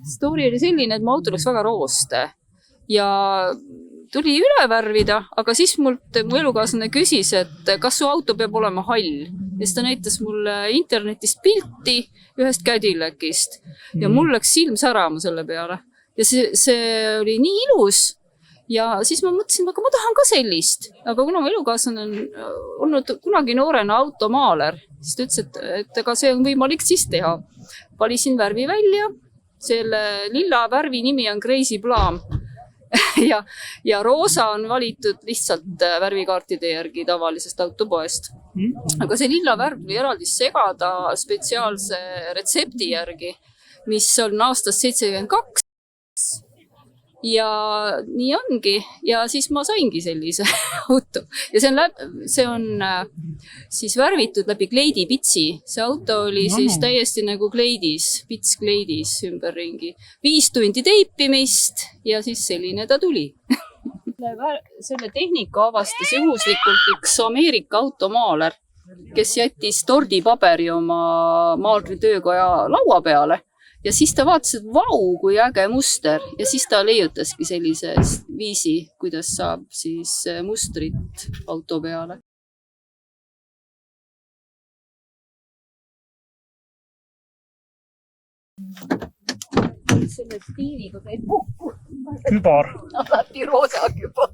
story oli selline, et mu auto läks väga rooste ja tuli üle värvida, aga siis mult mu elukaaslane küsis, et kas su auto peab olema hall. Ja siis ta näitas mulle internetist pilti ühest Cadillacist ja mul läks silm särama selle peale. Ja see oli nii ilus ja siis ma mõtlesin, aga ma tahan ka sellist. Aga kuna mu elukaaslane on olnud kunagi noorena automaaler, siis ta ütles, et ega see on võimalik siis teha. Valisin värvi välja, selle lilla värvi nimi on Crazy Plum. ja roosa on valitud lihtsalt värvikaartide järgi tavalisest autopoest. Aga see lilla värv tuli eraldi segada spetsiaalse retsepti järgi, mis on aastast 72. Ja nii ongi. Ja siis ma saingi sellise auto. Ja see on siis värvitud läbi kleidipitsi. See auto oli siis täiesti nagu kleidis, pits kleidis ümberringi. 5 tundi teipimist ja siis selline ta tuli. Selle tehnika avastas juhuslikult üks Ameerika automaaler, kes jättis tordipaberi oma maalritöökoja laua peale. Ja siis ta vaatas, et vau, kui äge muster. Ja siis ta leiutaski sellise viisi, kuidas saab siis mustrit auto peale. Selle stiiliga käib kokku. Kübar. Alati roosa kübar.